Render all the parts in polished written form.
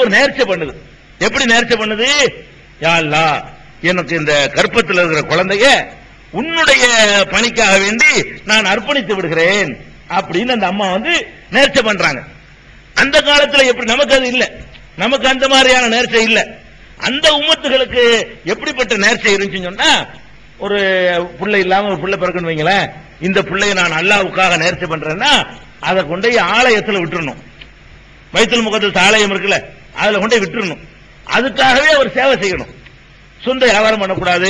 ஒரு நேர்ச்சை பண்ணுது. எப்படி நேர்ச்சை பண்ணுது? யா அல்லாஹ், எனக்கு இந்த கர்ப்பத்தில் இருக்கிற குழந்தைய உன்னுடைய பணிக்காக வேண்டி நான் அர்ப்பணித்து விடுகிறேன் அப்படின்னு அந்த அம்மா வந்து நேர்ச்சை பண்றாங்க. அந்த காலத்துல எப்படி, நமக்கு அது இல்ல, நமக்கு அந்த மாதிரியான நேர்ச்சை இல்ல. அந்த உம்மத்துகளுக்கு எப்படிப்பட்ட நேர்ச்சை இருந்துச்சுன்னு சொன்னா, ஒரு பிள்ளை இல்லாம ஒரு பிள்ளை பிறக்கணும் வைங்களேன், இந்த பிள்ளையை நான் அல்லாஹ்வுக்காக நேர்ச்சை பண்றேன்னா அதை கொண்டு ஆலயத்தில் விட்டுறணும். பைத்துல் முகத்தஸ் ஆலயம் இருக்குல்ல, அதுல கொண்டு விட்டுறணும். அதுக்காகவே அவர் சேவை செய்யணும். சொந்த வியாபாரம் பண்ணக்கூடாது,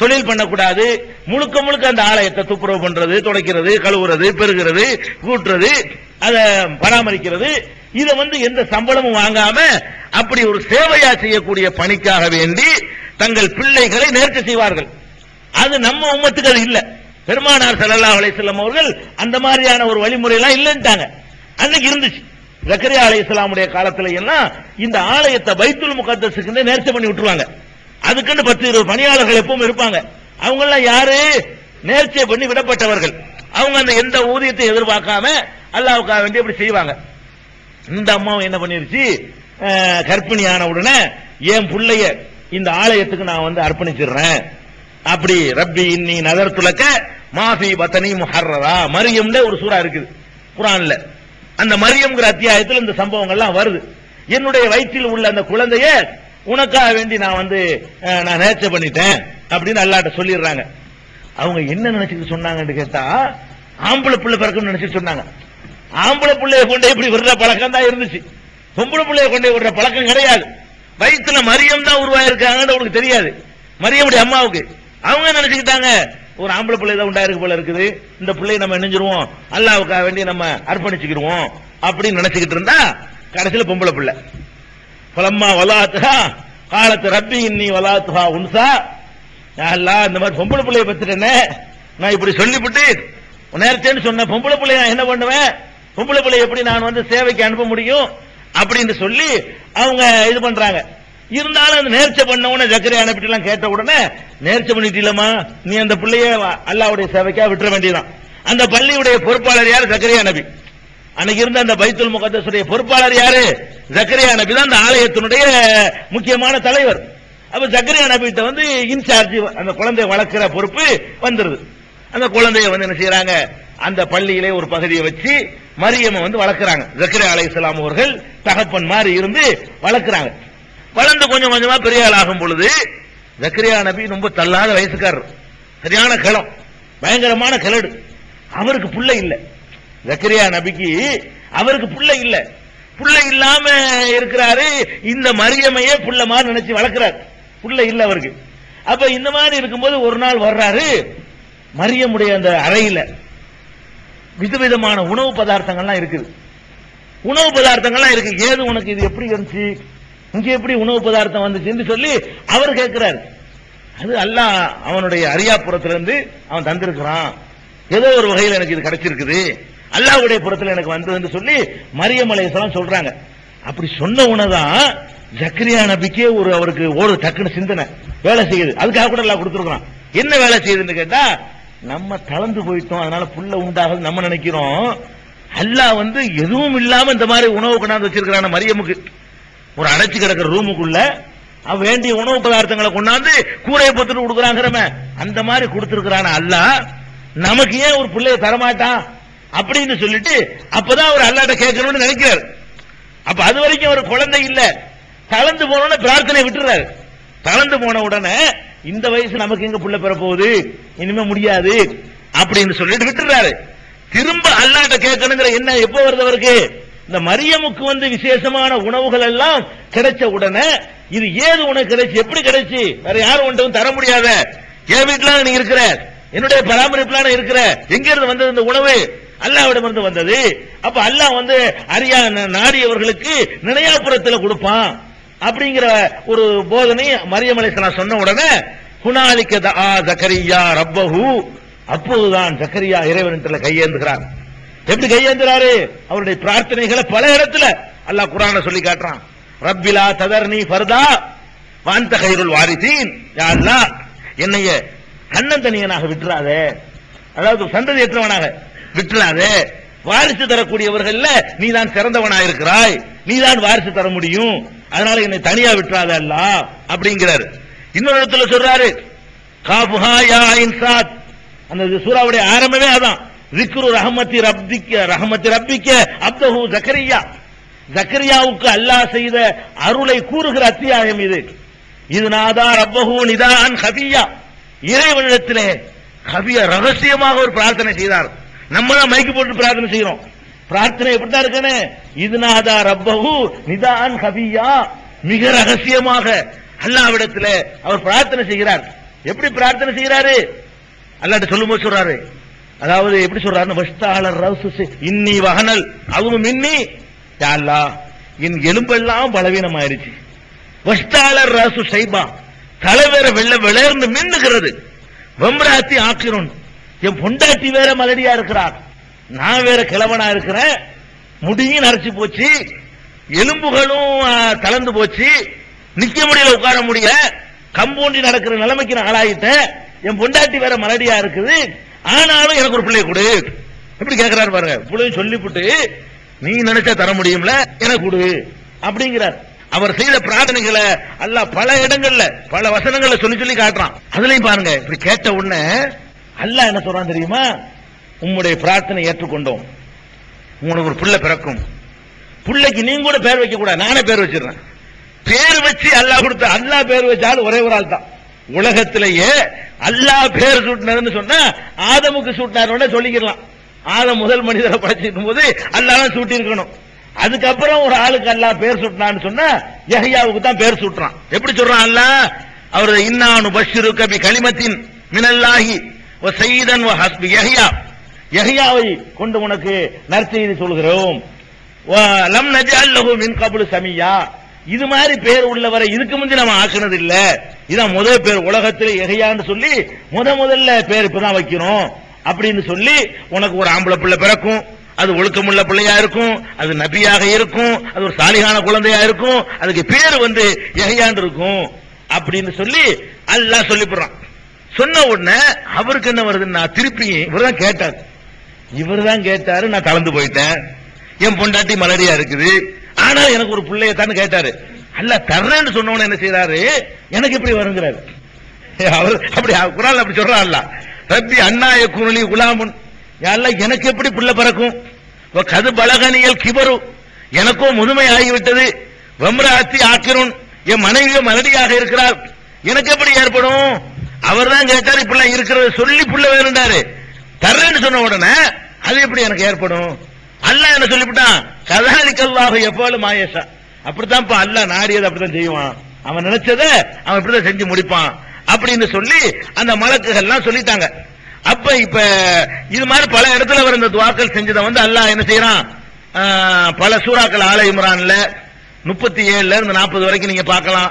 தொழில் பண்ணக்கூடாது. முழுக்க முழுக்க அந்த ஆலயத்தை துப்புரவு பண்றது, துடைக்கிறது, கழுவுறது, பெருகிறது, கூட்டுறது, அதை பராமரிக்கிறது, இதை வந்து எந்த சம்பளமும் வாங்காம அப்படி ஒரு சேவையா செய்யக்கூடிய பணிக்காக வேண்டி தங்கள் பிள்ளைகளை நேர்ச்சை செய்வார்கள். அது நம்ம உம்மத்துக்கு அது இல்ல. பெருமானார் ஸல்லல்லாஹு அலைஹி வஸல்லம் அவர்கள் அந்த மாதிரியான ஒரு வழிமுறை எல்லாம் இல்லன்ட்டாங்க. அன்னைக்கு இருந்துச்சு. ஜக்கரியா அலைஹிஸ்ஸலாமுடைய காலத்துல எல்லாம் இந்த ஆலயத்தை பைத்துல் முகத்தஸுக்கு நேர்ச்சை பண்ணி விட்டுருவாங்க. அதுக்குன்னு 10-20 பணியாளர்கள் எப்பவும் இருப்பாங்க. அவங்க எல்லாம் யாரு? நேர்ச்சை பண்ணி விடப்பட்டவர்கள். அவங்க அந்த எந்த ஊதியத்தை எதிர்பார்க்காம அல்லாஹ்வுக்காக வேண்டி அப்படி செய்வாங்க. இந்த அம்மாவும் என்ன பண்ணிருச்சு, கர்ப்பிணியான உடனே என் பிள்ளைய இந்த ஆலயத்துக்கு நான் வந்து அர்ப்பணிச்சிடுறேன் அப்படி. ரப்பி இன்னி நதர்துலக மாஃபி பத்னி முஹர்ரரா, மரியம்ல ஒரு சூரா இருக்குது குர்ஆன்ல. அந்த மரியம்ங்கிற அத்தியாயத்தில் இந்த சம்பவங்கள்லாம் வருது. என்னுடைய வயிற்றில் உள்ள அந்த குழந்தைய உனக்காக வேண்டி நான் வந்து நான் நேர்ச்சை பண்ணிட்டேன் அப்படின்னு அல்லாஹ்ட்ட சொல்லிடுறாங்க. அவங்க என்ன நினைச்சிட்டு சொன்னாங்கன்னு கேட்டா, ஆம்பளை பிள்ளை பிறக்கும்னு நினைச்சிட்டு சொன்னாங்க. ஆம்பளை பிள்ளைய கொண்டே இப்படி விடுற பழக்கம் தான் இருந்துச்சு. பொம்பளை பிள்ளைய கொண்டே விடுற பழக்கம் கிடையாது. வயிற்றுல மரியம் தான் உருவாயிருக்காங்கன்னு அவங்களுக்கு தெரியாது, மரியமுடைய அம்மாவுக்கு. அவங்க நினைச்சுக்கிட்டாங்க, ஒரு ஆம்பளை பிள்ளை தான் உண்டாயிருக்கு போல இருக்குது, இந்த பிள்ளையை நம்ம நினைஞ்சிருவோம், அல்லாஹ்வுக்காக வேண்டி நம்ம அர்ப்பணிச்சுக்கிடுவோம் அப்படின்னு நினைச்சுக்கிட்டு இருந்தா கடைசியில் பொம்பளை பிள்ளை. பலம்மா வலாத்துஹா காலத்து ரப்பி இன்னி வலாத்துஹா உன்சா, அல்லாஹ் இந்த மாதிரி பொம்பளை பிள்ளைய பத்துட்டேனே, நான் இப்படி சொல்லிவிட்டு நேர்ச்சேன்னு சொன்ன பொம்பளை பிள்ளைய நான் என்ன பண்ணுவேன், பொம்பளை பிள்ளைய எப்படி நான் வந்து சேவைக்கு அனுப்ப முடியும் அப்படின்னு சொல்லி அவங்க இது பண்றாங்க. இருந்தாலும் அந்த நேர்ச்சை பண்ண உடனே ஜக்கரியா நபி எல்லாம் கேட்ட உடனே, நேர்ச்சை பண்ணிட்டீலமா, நீ அந்த பிள்ளைய அல்லாஹ்வுடைய சேவைக்கா விட்டுற வேண்டியதான். அந்த பள்ளியுடைய பொறுப்பாளர் யாரு? ஜக்கரியா நபி. அன்னைக்கு இருந்த அந்த பைத்துல் முகத்தஸுடைய பொறுப்பாளர் யாரு? ஜக்கரியா நபி தான் அந்த ஆலயத்தினுடைய முக்கியமான தலைவர். அப்ப ஜக்கரியா நபி கிட்ட வந்து இன்சார்ஜ், அந்த குழந்தையை வளர்க்கிற பொறுப்பு வந்துருது. அந்த குழந்தைய வந்து என்ன செய்யறாங்க, அந்த பள்ளியிலே ஒரு பகுதியை வச்சு மரியமை வந்து வளர்க்கிறாங்க. ஜக்கரியா அலைஹிஸ்ஸலாம் அவர்கள் தகப்பன் மாதிரி இருந்து வளர்க்கிறாங்க. வளர்ந்து கொஞ்சம் கொஞ்சமா பெரிய ஆள் ஆகும் பொழுது ஜக்கரியா நபி ரொம்ப தள்ளாத வயசுக்காரர், சரியான கிளம், பயங்கரமான கிளடு. அவருக்கு புள்ள இல்ல. ஜக்கரியா நபிக்கு அவருக்கு புள்ள இல்ல. புள்ள இல்லாம இருக்கிறாரு. இந்த மரியமையே புள்ள மாதிரி நினைச்சு வளர்க்கிறார். புள்ள இல்ல அவருக்கு. அப்ப இந்த மாதிரி இருக்கும்போது ஒரு நாள் வர்றாரு, மரியமுடைய அந்த அறையில விதவிதமான உணவு பதார்த்தங்கள்லாம் இருக்குது. உணவு பதார்த்தங்கள்லாம் இருக்கு. ஏது உனக்கு இது எப்படி இருந்துச்சு, இங்க எப்படி உணவு பதார்த்தம் வந்துச்சுன்னு சொல்லி அவர் கேட்கிறார். அது அல்லாஹ் அவனுடைய அரியாப்புறத்திலிருந்து அவன் தந்திருக்கிறான், ஏதோ ஒரு வகையில் எனக்கு இது கிடைச்சிருக்குது, அல்லாஹ்வுடைய புறத்தில் எனக்கு வந்ததுன்னு சொல்லி மரியம் அலைஹிஸ்ஸலாம் சொல்றாங்க. அப்படி சொன்ன உடனேதான் ஜக்கரியா நபிக்கே ஒரு அவருக்கு ஒரு டக்குன்னு சிந்தனை வேலை செய்யுது. அதுக்காக கூட அல்லாஹ் கொடுத்துருக்கான். என்ன வேலை செய்யுதுன்னு கேட்டா, நம்ம தளர்ந்து போயிட்டோம், அதனால புள்ள உண்டாகுது நம்ம நினைக்கிறோம். அல்லாஹ் வந்து எதுவும் இல்லாம இந்த மாதிரி உணவு கொண்டாந்து வச்சிருக்கிறான் மரியமுக்கு. ஒரு அடைச்சு கிடக்கிற ரூமுக்குள்ள அவன் வேண்டிய உணவு பதார்த்தங்களை கொண்டாந்து கூரையை பத்துட்டு கொடுக்குறாங்கிறமே, அந்த மாதிரி கொடுத்திருக்கிறான் அல்லாஹ். நமக்கு ஏன் ஒரு பிள்ளைய தரமாட்டான் அப்படின்னு சொல்லிட்டு அப்பதான் அவர் அல்லாஹ்ட்ட கேட்கணும்னு நினைக்கிறார். அப்ப அது வரைக்கும் ஒரு குழந்தை இல்ல. தளர்ந்து போன பிரார்த்தனை விட்டுறாரு. தளர்ந்து போன உடனே இந்த வயசு நமக்கு எங்க புள்ள பெற போகுது, இனிமே முடியாது அப்படின்னு சொல்லிட்டு விட்டுறாரு. திரும்ப அல்லாஹ்ட்ட கேட்கணுங்கிற என்ன எப்போ வருது அவருக்கு? இந்த மரியமுக்கு வந்து விசேஷமான உணவுகள் எல்லாம் கிடைச்ச உடனே, இது ஏது உனக்கு கிடைச்சு, எப்படி கிடைச்சு, வேற யாரும் ஒன்றும் தர முடியாத, என் வீட்டுல நீ இருக்கிற, என்னுடைய பராமரிப்புல இருக்கிற, எங்க இருந்து வந்தது இந்த உணவு? அல்லாஹ்விடம் இருந்து வந்தது. அப்ப அல்லாஹ் வந்து அறியா நாடியவர்களுக்கு நினையாப்புறத்தில் கொடுப்பான் அப்படிங்கிற ஒரு போதனை மரியம் அலைஹிஸ்ஸலாம் சொன்ன உடனே, ஹுனாலிக தஆ ஜக்கரியா ரப்பஹு, அப்போதுதான் ஜக்கரியா இறைவனிடத்தில் கையேந்துகிறார். எப்படி கையேந்துறாரு? அவருடைய பிரார்த்தனைகளை பல இடத்துல அல்லாஹ் குர்ஆன்ல சொல்லி காட்டுறான். ரப்பிலா ததர்னி ஃபர்தா வஅன்த கைருல் வாரிசீன், யா அல்லாஹ் என்னைய தன்னந்தனியனாக விட்டுறாதே, அதாவது சந்ததியற்றவனாக விட்டுறாதே, வாரிசு தரக்கூடியவர்கள்ல நீதான் சிறந்தவனாயிருக்கிறாய், நீதான் வாரிசு தர முடியும், அதனால என்னை தனியா விட்டுறாத அல்லாஹ் அப்படிங்கிறாரு. இன்னொரு இடத்துல சொல்றாரு காஃபுஹா யா ஐன் சாத், அந்த சூராவுடைய ஆரம்பமே அதான். ذிக்ரு ரஹமத்தி ரப்பிக்க அப்தஹு ஜக்கரியா, ஜக்கரியாவுக்கு அல்லாஹ் செய்த அருளை கூறுகிற அத்தியாயம் இது. இது நாதா ரப்பஹு நிதான் ஹபியா, இறைவனிடத்திலே ஹபியா ரகசியமாக ஒரு பிரார்த்தனை செய்தார். நம்ம தான் மைக்கு போட்டு பிரார்த்தனை செய்யறோம், பிரார்த்தனை எப்படித்தான் இருக்கனே, இது நாதா ரப்பஹு நிதான் ஹபியா, மிக ரகசியமாக அல்லாஹ்விடத்திலே அவர் பிரார்த்தனை செய்கிறார். எப்படி பிரார்த்தனை செய்கிறாரு? அல்லாஹ்ட்ட சொல்லும்போது சொல்றாரு, அதாவது எப்படி சொல்றாருன்னு, வஸ்தாலர் ரவுசு இன்னி வஹனல் அவங்க மின்னி, யா அல்லாஹ் என் எலும்பெல்லாம் பலவீனமாயிருச்சு, வஸ்தாலர் ரவுசு சைபா தலைவேற வெள்ள விளையர்ந்து மின்னுகிறது, வம்ராத்தி ஆக்கிரோன் என் பொண்டாட்டி வேற மலடியா இருக்கிறார், நான் வேற கிழவனா இருக்கிறேன், முடியும் நரைச்சு போச்சு, எலும்புகளும் தளர்ந்து போச்சு, நிக்க முடியல, உட்கார முடியல, கம்பவுண்டி நடக்கிற நிலைமைக்கு நான் ஆளாயிட்டேன், என் பொண்டாட்டி வேற மலடியா இருக்குது, ஆனாலும் எனக்கு ஒரு பிள்ளைய கொடு. எப்படி கேட்கிறாரு பாருங்க, பிள்ளைய சொல்லிவிட்டு நீ நினைச்சா தர முடியும்ல, எனக்கு கொடு அப்படிங்கிறார். அவர் செய்த பிரார்த்தனைகளை அல்லாஹ் பல இடங்கள்ல பல வசனங்கள்ல சொல்லி சொல்லி காட்டுறான். அதுலயும் பாருங்க, இப்படி கேட்ட உடனே அல்லாஹ் என்ன சொல்றான் தெரியுமா, உம்முடைய பிரார்த்தனை ஏற்றுக்கொண்டோம், உங்களுக்கு ஒரு புள்ள பிறக்கும், புள்ளைக்கு நீங்க கூட பேர் வைக்க கூடாது, நானே பேர் வச்சிருக்கேன். பேர் வச்சு அல்லாஹ் கொடுத்த, அல்லாஹ் பேர் வச்சாலும் ஒரே ஒரு ஆள் தான் உலகத்திலேயே. அல்லாஹ் பேர் சூட்டினதுன்னு சொன்னா ஆதமுக்கு சூட்டினார் சொல்லிக்கலாம். ஆதம் முதல் மனிதரை படைச்சிருக்கும் போது அல்லாஹ் சூட்டி இருக்கணும். அதுக்கப்புறம் ஒரு ஆளுக்கு அல்லாஹ் பேர் சூட்டினான்னு சொன்னா யஹ்யாவுக்கு தான் பேர் சூட்டுறான். எப்படி சொல்றான் அல்லாஹ், அவர் இன்னானு பஷ்ஷிருக பி கலிமத்தின் மினல்லாஹி வ சய்யிதன் வ ஹஸ்பி யஹ்யா, யஹ்யாவை கொண்டு உனக்கு நற்செய்தி சொல்கிறோம், வ லம் நஜஅல் லஹு மின் கப்லு சமியா, இது மாதிரி பேர் உள்ளவரை இதுக்கு முந்தி நம்ம ஆக்குனது இல்ல, இதான் முதல் பேர் உலகத்தில் யஹ்யான்னு சொல்லி முதல்ல பேர் இப்பதான் வைக்கிறோம் அப்படின்னு சொல்லி, உனக்கு ஒரு ஆம்பளை பிள்ளை பிறக்கும், அது ஒழுக்கமுள்ள பிள்ளையா இருக்கும், அது நபியாக இருக்கும், அது ஒரு சாலிகான குழந்தையா இருக்கும், அதுக்கு பேர் யஹ்யான்னு இருக்கும் அப்படின்னு சொல்லி அல்லாஹ் சொல்லி போடுறான். சொன்ன உடனே அவருக்கு என்ன வருதுன்னா, திருப்பி இவர்தான் கேட்டாரு, நான் கலந்து போயிட்டேன், என் பொண்டாட்டி மலடியா இருக்குது, ஆனா எனக்கு ஒரு பிள்ளையத்தான்னு கேட்டாரு. அல்லாஹ் தர்றேன்னு சொன்னவன என்ன செய்யறாரு, எனக்கு இப்படி வருங்கிறாரு. அவர் அப்படி குர்ஆன்ல அப்படி சொல்றான் அல்லாஹ், ரப்பி அன்னா யகுனலி குலாமுன், யா அல்லாஹ் எனக்கு எப்படி பிள்ளை பிறக்கும், கது பலகனியல் கிபரு, எனக்கும் முதுமை ஆகிவிட்டது, வம்ராத்தி ஆக்கிரோன் என் மனைவியோ மலடியாக இருக்கிறார், எனக்கு எப்படி ஏற்படும்? அவர் தான் கேட்டாரு, இப்படிலாம் இருக்கிறத சொல்லி புள்ள வேணுண்டாரு, தர்றேன்னு சொன்ன உடனே அது எப்படி எனக்கு ஏற்படும்? அல்லாஹ் என்ன சொல்லிவிட்டான், கதாலிக்கல்லாஹு யஃபஅலு மா யஷா, அப்படித்தான் அல்லாஹ் நாடியது அப்படித்தான் செய்வான், அவன் நினைச்சதை அவன் இப்படிதான் செஞ்சு முடிப்பான் அப்படின்னு சொல்லி அந்த மலக்குகள்லாம் சொல்லிட்டாங்க. அப்ப இப்ப இது மாதிரி பல இடத்துல வர இந்த துஆக்கள் செஞ்சதை அல்லாஹ் என்ன செய்யறான், பல சூறாக்கள் ஆல இம்ரான்ல 37ல இருந்து 40 வரைக்கும் நீங்க பார்க்கலாம்,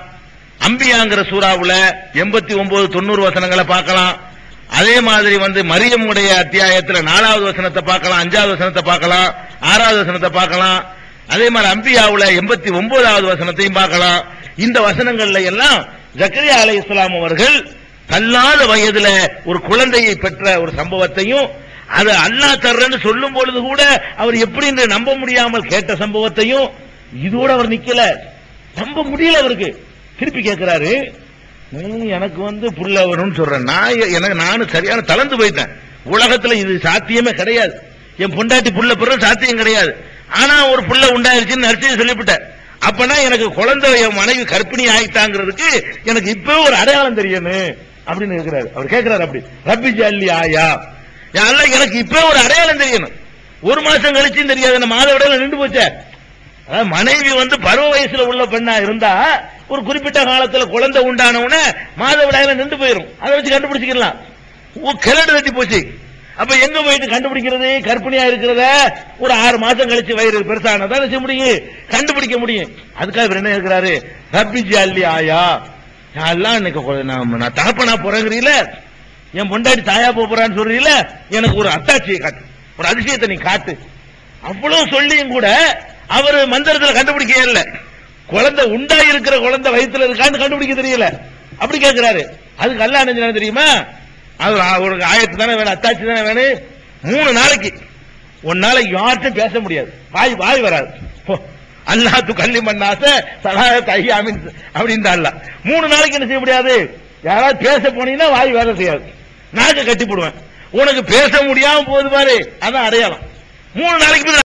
அம்பியாங்கிற சூறாவுல 89 90 வசனங்களை பார்க்கலாம், அதே மாதிரி மரியமுடைய அத்தியாயத்துல 4வது வசனத்தை பார்க்கலாம், 5வது வசனத்தை பார்க்கலாம், 6வது வசனத்தை பார்க்கலாம், அதே மாதிரி அம்பியாவுல 89வது வசனத்தையும் பார்க்கலாம். இந்த வசனங்கள்ல எல்லாம் ஜக்கரியா அலைஹிஸ்ஸலாம் அவர்கள் தள்ளாத வயதுல ஒரு குழந்தையை பெற்ற ஒரு சம்பவத்தையும், அது அல்லாஹ் தர்றன்னு சொல்லும் பொழுது கூட அவர் எப்படி என்று நம்ப முடியாமல் கேட்ட சம்பவத்தையும், இதோட அவர் நிக்கல, நம்ப முடியல அவருக்கு. திருப்பி கேட்கிறாரு, எனக்கு புள்ள வரும்னு சொல்றேன், நானும் சரியான தளர்ந்து போயிட்டேன், உலகத்துல இது சாத்தியமே கிடையாது, என் பொண்டாட்டி புள்ள பெற சாத்தியம் கிடையாது, ஆனா ஒரு புள்ள உண்டாயிருச்சுன்னு நடிச்சு சொல்லிவிட்டேன், அப்பனா எனக்கு குழந்தை என் மனைவி கர்ப்பிணி ஆயிட்டாங்கிறதுக்கு எனக்கு இப்ப ஒரு அடையாளம் தெரியணும் அப்படின்னு இருக்கிறாரு. அவர் கேட்கிறாரு, அப்படி ரப்பி ஜல்லி ஆயா, அல்லாஹ் எனக்கு இப்ப ஒரு அடையாளம் தெரியணும், ஒரு மாசம் கழிச்சும் தெரியாது, மாதவிடாயில நின்று போச்ச. மனைவி பருவ வயசுல உள்ள பெண்ணா இருந்தா ஒரு குறிப்பிட்ட காலத்துல குழந்தை உண்டானவன மாதவிடாயில நின்று போயிடும், அதை வச்சு கண்டுபிடிச்சிக்கலாம். கிளடு தட்டி போச்சு, அப்ப எங்க போயிட்டு கண்டுபிடிக்கிறது, கர்ப்பிணியா இருக்கிறத ஒரு 6 மாசம் கழிச்சு வயிறு பெருசானதான் செய்ய முடியும், கண்டுபிடிக்க முடியும். அதுக்காக என்ன இருக்கிறாரு, ரப்பி ஜல்லி ஆயா, எல்லாம் இன்னைக்கு நான் தகப்பனா போறேங்கிறீல, என் பொண்டாட்டி தாயா போறான்னு சொல்றீல, எனக்கு ஒரு அத்தாட்சியை காட்டு, ஒரு அதிசயத்தை நீ காட்டு. அவ்வளவு சொல்லியும் கூட அவர் மந்திரத்தில் கண்டுபிடிக்க இல்ல, குழந்தை உண்டாயிருக்கிற குழந்தை வயிற்றுல இருக்கான்னு கண்டுபிடிக்க தெரியல, அப்படி கேட்கிறாரு. அதுக்கு அல்லாஹ் என்ன தெரியுமா, ஒரு ஆயத்து தானே வேணும், அத்தாட்சி தானே வேணும், 3 நாளைக்கு உன்னால யார்கிட்ட பேச முடியாது, வாய் வாய் வராது. அல்லாஹ் கல்லி மண்ணாச சலாஹத் ஐயாமின் அப்படின்னு அல்ல. 3 நாளைக்கு என்ன செய்ய முடியாது, யாராவது பேச போனீங்கன்னா வாய் வேலை செய்யாது, நாக்க கட்டி போடுவேன். உனக்கு பேச முடியாம போகுது பாரு, அதான் அடையாளம். 3 நாளைக்கு